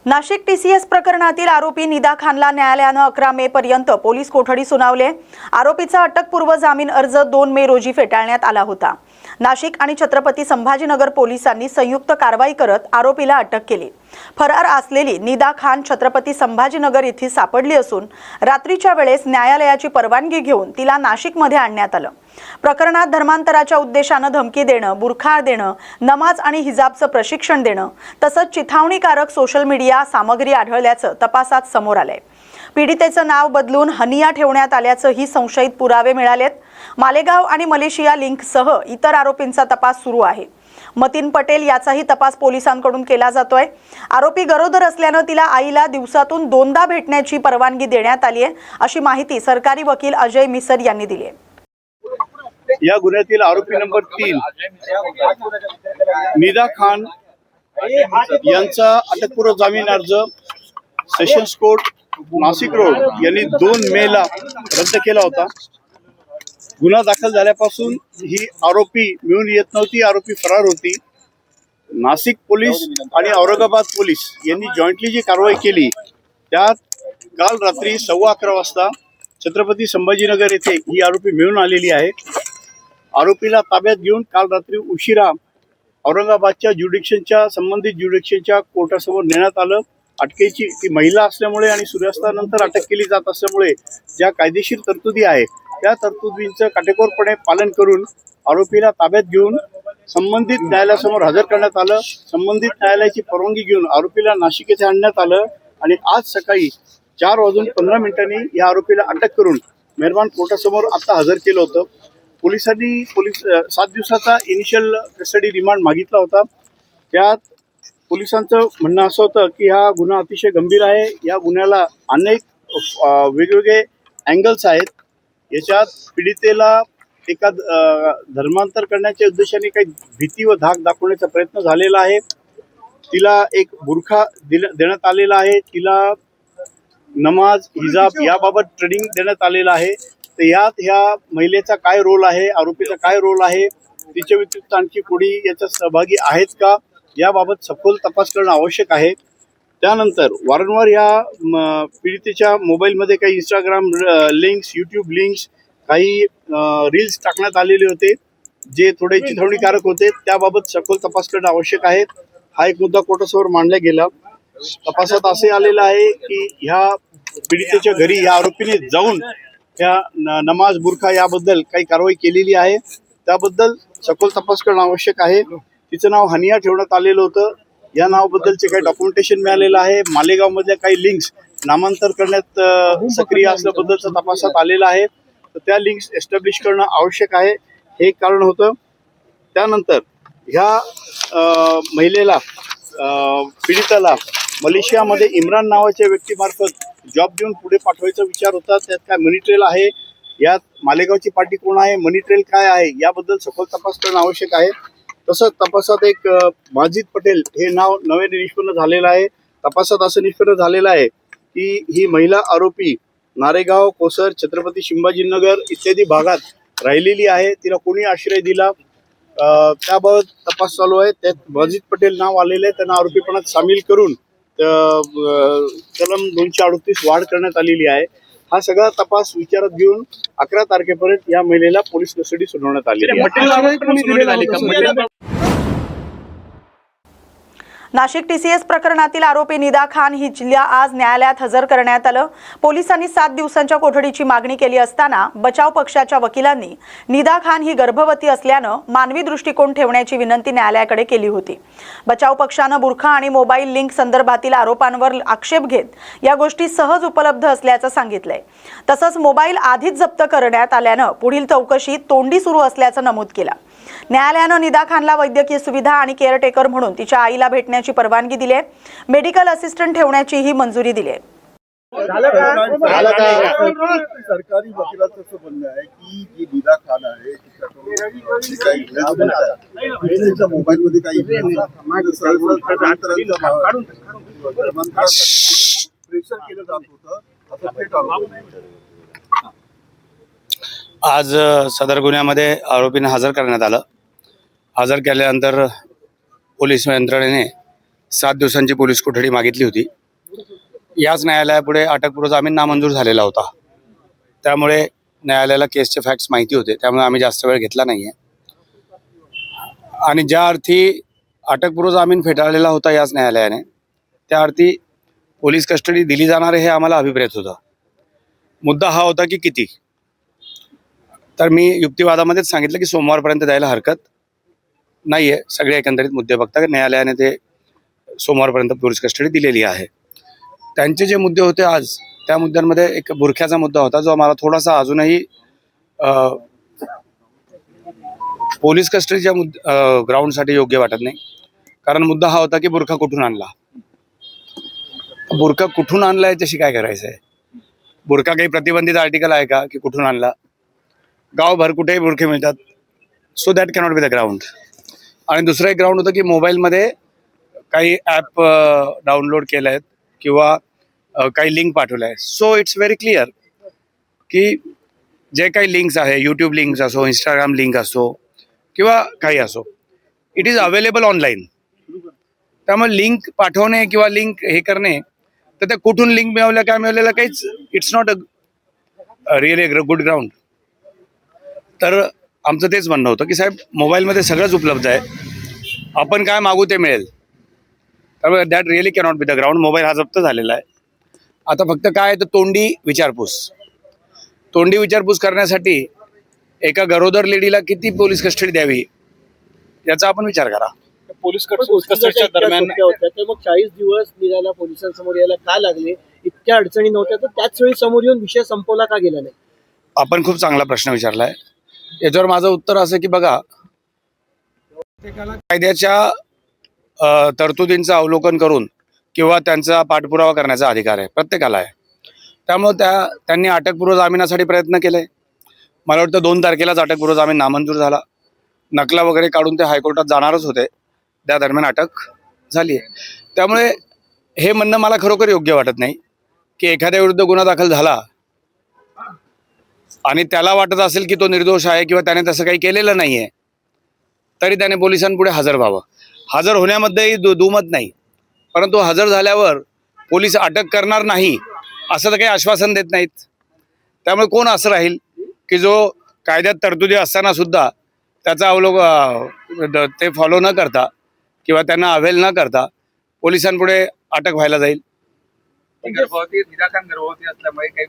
Nashik TCS प्रकरणातील आरोपी निदा खानला न्यायालयानं 11 मे पर्यंत पोलीस कोठडी सुनावले। आरोपीचा अटकपूर्व जामीन अर्ज 2 मे रोजी फेटाळण्यात आला होता। नाशिक आणि छत्रपती संभाजीनगर पोलिसांनी संयुक्त कारवाई करत आरोपीला अटक केली। फरार असलेली निदा खान छत्रपती संभाजीनगर येथे सापडली असून रात्रीच्या वेळेस न्यायालयाची परवानगी घेऊन तिला नाशिकमध्ये आणण्यात आलं। प्रकरणात धर्मांतराच्या उद्देशाने धमकी देणं, बुरखा देणं, नमाज आणि हिजाबचं प्रशिक्षण देणं तसंच चिथावणीकारक सोशल मीडिया सामग्री आढळल्याचं तपासात समोर आलंय। पीडितेचं नाव बदलून हनिया ठेवण्यात आल्याचंही संशयित पुरावे मिळालेत। मालेगाव आणि मलेशिया लिंकसह इतर आरोपींचा तपास सुरू आहे। मतीन पटेल याचाही तपास पोलिसांकडून केला जातोय। आरोपी गरोदर असल्याने तिला आईला दिवसातून 2दा भेटण्याची परवानगी देण्यात आली आहे, अशी माहिती सरकारी वकील अजय मिसर यांनी दिली आहे। या गुन्ह्यातील आरोपी नंबर 3 निदा खान यांचा अटकपूर्व जामीन अर्ज सेशन्स कोर्ट नाशिक रोड यांनी 2 मे ला रद्द केला होता। गुन्हा दाखल झाल्यापासून ही आरोपी मिळून येत नव्हती, आरोपी फरार होती। नाशिक पोलीस आणि औरंगाबाद पोलीस यांनी जॉईंटली जी कारवाई केली त्यात काल रात्री 11:15 वाजता छत्रपती संभाजीनगर येथे ही आरोपी मिळून आलेली आहे। आरोपीला ताब्यात घेऊन काल रात्री उशिरा औरंगाबादच्या संबंधित ज्युडिक्शनच्या कोर्टासमोर नेण्यात आलं। अटकेची ती महिला असल्यामुळे आणि सूर्यास्तानंतर अटक केली जात असल्यामुळे ज्या कायदेशीर तरतुदी आहे त्या तरतुदींचं काटेकोरपणे पालन करून आरोपीला ताब्यात घेऊन संबंधित न्यायालयासमोर हजर करण्यात आलं। संबंधित न्यायालयाची परवानगी घेऊन आरोपीला नाशिक येथे आणण्यात आलं आणि आज सकाळी 4:15 या आरोपीला अटक करून मेहरबान कोर्टासमोर आता हजर केलं होतं। पोलिसांनी 7 दिवसाचा इनिशियल कस्टडी रिमांड मागितला होता। त्यात पोलिसांचं म्हणणं असं होतं की हा गुन्हा अतिशय गंभीर आहे, या गुन्ह्याला अनेक वेगवेगळे अँगल्स आहेत। याच्यात पीडितेला एका धर्मांतर करण्याच्या उद्देशाने काही भीती व धाक दाखवण्याचा प्रयत्न झालेला आहे। तिला एक बुरखा देण्यात आलेला आहे, तिला नमाज हिजाब याबाबत ट्रेनिंग देण्यात आलेलं आहे। तर यात ह्या महिलेचा काय रोल आहे, आरोपीचा काय रोल आहे, तिच्या व्यतिरिक्त आणखी कोणी याच्यात सहभागी आहेत का याबाबत सखोल तपास करणं आवश्यक आहे। त्यानंतर वारंवार या पीडितेच्या मोबाईलमध्ये काही इंस्टाग्राम लिंक्स, यूट्यूब लिंक्स, काही रील्स टाकण्यात आलेले होते जे थोडे चिथावणीकारक होते, त्याबाबत सखोल तपास करणं आवश्यक आहे। हा एक मुद्दा कोर्टासमोर मांडला गेला। तपासात असे आलेलं आहे की ह्या पीडितेच्या घरी या आरोपीने जाऊन त्या नमाज बुरखा याबद्दल काही कारवाई केलेली आहे, त्याबद्दल सखोल तपास करणं आवश्यक आहे। तिचं नाव हनिया ठेवण्यात आलेलं होतं, या नावाबद्दलचे काही डॉक्युमेंटेशन मिळालेलं आहे। मालेगावमधल्या काही लिंक्स नामांतर करण्यात सक्रिय असल्याबद्दलचा तपासात आलेला आहे, तर त्या लिंक्स एस्टॅब्लिश करणं आवश्यक आहे, हे एक कारण होतं। त्यानंतर ह्या महिलेला पीडिताला मलेशियामध्ये इम्रान नावाच्या व्यक्तीमार्फत जॉब देऊन पुढे पाठवायचा विचार होता। त्यात काय मनी ट्रेल आहे, यात मालेगावची पार्टी कोण आहे, मनी ट्रेल काय आहे याबद्दल सखोल तपास करणं आवश्यक आहे। तसंच तपासात एक माजिद पटेल हे नाव नव्याने निष्पन्न झालेलं आहे। तपासात असं निष्पन्न झालेलं आहे की ही महिला आरोपी नारेगाव, कोसर, छत्रपती संभाजीनगर इत्यादी भागात राहिलेली आहे, तिला कोणी आश्रय दिला त्याबाबत तपास चालू आहे। त्यात माजिद पटेल नाव आलेलं आहे, त्यांना आरोपीपणात सामील करून कलम 238 वाढ करण्यात आलेली आहे। हा सगळा तपास विचारात घेऊन 11 तारखेपर्यंत या महिलेला पोलीस कस्टडी सुनावण्यात आलेली आहे। नाशिक टीसीएस प्रकरणातील आरोपी निदा खान हिला आज न्यायालयात हजर करण्यात आलं। पोलिसांनी 7 दिवसांच्या कोठडीची मागणी केली असताना बचाव पक्षाच्या वकिलांनी निदा खान ही गर्भवती असल्यानं मानवी दृष्टिकोन ठेवण्याची विनंती न्यायालयाकडे केली होती। बचाव पक्षानं बुरखा आणि मोबाईल लिंक संदर्भातील आरोपांवर आक्षेप घेत या गोष्टी सहज उपलब्ध असल्याचं सांगितलंय। तसंच मोबाईल आधीच जप्त करण्यात आल्यानं पुढील चौकशी तोंडी सुरू असल्याचं नमूद केलं। न्यायालयानं निदा खानला वैद्यकीय सुविधा आणि केअरटेकर म्हणून तिच्या आईला भेटण्याची परवानगी दिली आहे। मेडिकल असिस्टंट ठेवण्याचीही मंजुरी दिली आहे। सरकारी वकिलाचं असं म्हणणं आहे की जी निदा खान आहे तिच्या मोबाईल मध्ये काही प्रेशर केलं जात होतं असं थेट आरोप आहे। आज सदर गुन्ह्यामध्ये आरोपींना हजर करण्यात आलं। हजर केल्यानंतर पोलीस यंत्रणेने 7 दिवसांची पोलीस कोठडी मागितली होती. याच न्यायालयापुढे अटकपूर्व जामीन नामंजूर झालेला होता. त्यामुळे न्यायालयाला केसचे फॅक्ट्स माहिती होते, त्यामुळे आम्ही जास्त वेळ घेतला नाहीये. आणि ज्या अर्थी अटकपूर्व जामीन फेटाळलेला होता याच न्यायालयाने, त्या अर्थी पोलीस कस्टडी दिली जाणार हे आम्हाला अभिप्रेत होता. मुद्दा हा होता की किती. तर मी युक्तिवादामध्येच सांगितलं की सोमवारपर्यंत द्यायला हरकत नाहीये. सगळे एकंदरीत मुद्दे बघता न्यायालयाने ते सोमवारपर्यंत पोलीस कस्टडी दिलेली आहे. त्यांचे जे मुद्दे होते आज, त्या मुद्द्यांमध्ये एक बुरख्याचा मुद्दा होता जो मला थोडासा अजूनही पोलीस कस्टडीच्या ग्राउंडसाठी योग्य वाटत नाही. कारण मुद्दा हा होता की बुरखा कुठून आणला. बुरखा कुठून आणला याच्याशी काय करायचं आहे. बुरखा काही प्रतिबंधित आर्टिकल आहे का की कुठून आणला. गावभर कुठेही बुरखे मिळतात. So that cannot be the ground. आणि दुसरं एक ग्राउंड होतं की मोबाईलमध्ये काही ॲप डाउनलोड केले आहेत किंवा काही लिंक पाठवल्या आहे. सो इट्स व्हेरी क्लिअर की जे काही लिंक्स आहे, यूट्यूब लिंक्स असो, इंस्टाग्राम लिंक असो किंवा काही असो, इट इज अवेलेबल ऑनलाईन. त्यामुळे लिंक पाठवणे किंवा लिंक हे करणे, तर त्या कुठून लिंक मिळवल्या काय मिळवलेलं काहीच, it's not a really good ground. तर आमचं तेच म्हणणं होतं की साहेब, मोबाईलमध्ये सगळंच उपलब्ध आहे, आपण काय मागू ते मिळेल. त्यामुळे that really cannot be the ground. Mobile हा जप्त झालेला आहे. आता फक्त काय तर तोंडी विचारपूस करण्यासाठी एका गरोदर लेडीला किती पोलीस कस्टडी द्यावी याचा आपण विचार करा. पोलीस कस्टडीच्या दरम्यान होत्या तर मग 40 दिवस निघायला पोलिसांसमोर यायला का लागले. इतक्या अडचणी नव्हत्या तर त्याच वेळी समोर येऊन विषय संपवला का गेला नाही. आपण खूप चांगला प्रश्न विचारलाय. याच्यावर माझं उत्तर असं की बघा, कायद्याच्या तरतुदींचं अवलोकन करून किंवा त्यांचा पाठपुरावा करण्याचा अधिकार आहे प्रत्येकाला आहे. त्यामुळे त्यांनी अटकपूर्व जामिनासाठी प्रयत्न केले. मला वाटतं 2 तारखेलाच अटकपूर्व जामीन नामंजूर झाला. नकला वगैरे काढून ते हायकोर्टात जाणारच होते. त्या दरम्यान अटक झाली आहे. त्यामुळे हे म्हणणं मला खरोखर योग्य वाटत नाही की एखाद्या विरुद्ध गुन्हा दाखल झाला आणि त्याला वाटत असेल की तो निर्दोष आहे किंवा त्याने तसं काही केलेलं नाही आहे, तरी त्याने पोलिसांपुढे हजर व्हावं. हजर होण्यामध्येही दुमत नाही, परंतु हजर झाल्यावर पोलीस अटक करणार नाही असं तर काही आश्वासन देत नाहीत. त्यामुळे कोण असं राहील की जो कायद्यात तरतुदी असताना सुद्धा त्याचा ते फॉलो न करता किंवा त्यांना अवेल न करता पोलिसांपुढे अटक व्हायला जाईल. गर्भवती असल्यामुळे काही